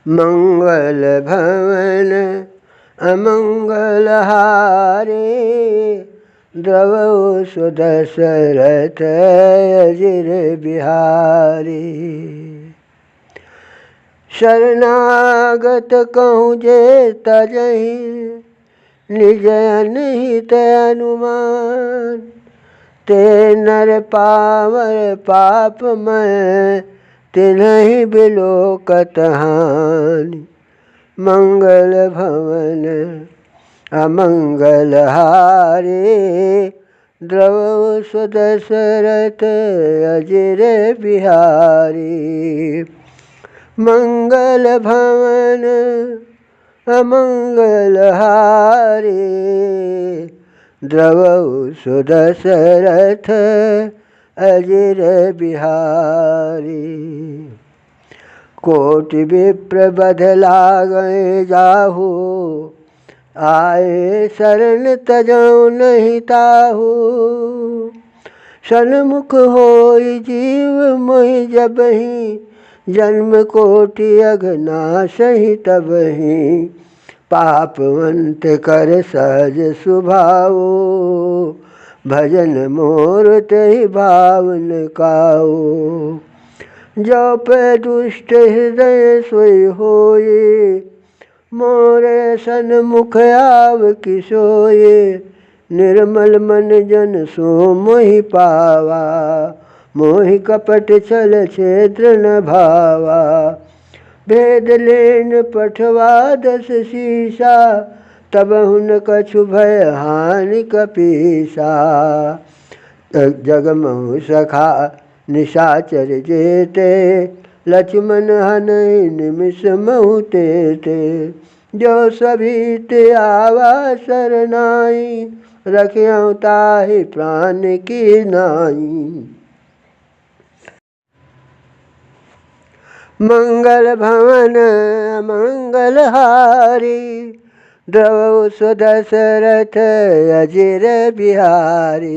मंगल भवन अमंगल हारे, द्रवौ सुदशरथ अजिर बिहारी। शरणागत कहूँ जे तजहि, निज अनहित अनुमान। ते नर पावर पापमय, तिन्हि बिलोकत हानि। मंगल भवन अमंगल हारे, द्रवौ सुदशरथ अजिर बिहारी। मंगल भवन अमंगल हारे, द्रवौ सुदशरथ अजिर बिहारी। कोटि विप्र बध लागै जाहु, आए शरण तजौ नहीं ताहू। सन्मुख होई जीव मोहि जबहि, जन्म कोटि अघनाशहि तबहि। पापवंत कर सहज सुभाओ, भजन मोर तेहि भावन काओ। जो पे दुष्ट हृदय सोई होए, मोरे सन्मुख आव किसोए। निर्मल मन जन सो मोहि पावा, मोहि कपट छल छेत्र न भावा। भेद लेन पठवा दस शीसा, तब हुन कछु भय हानि कपीसा। जगमहु सखा निशाचर जेते, लक्ष्मण हनहि निमिष महु तेते। जो सभीत आवा सरनाई, रखियहुँ ताहि प्राण की नाई। मंगल भवन मंगल हारी, द्रवौ सुदशरथ अजिर बिहारी।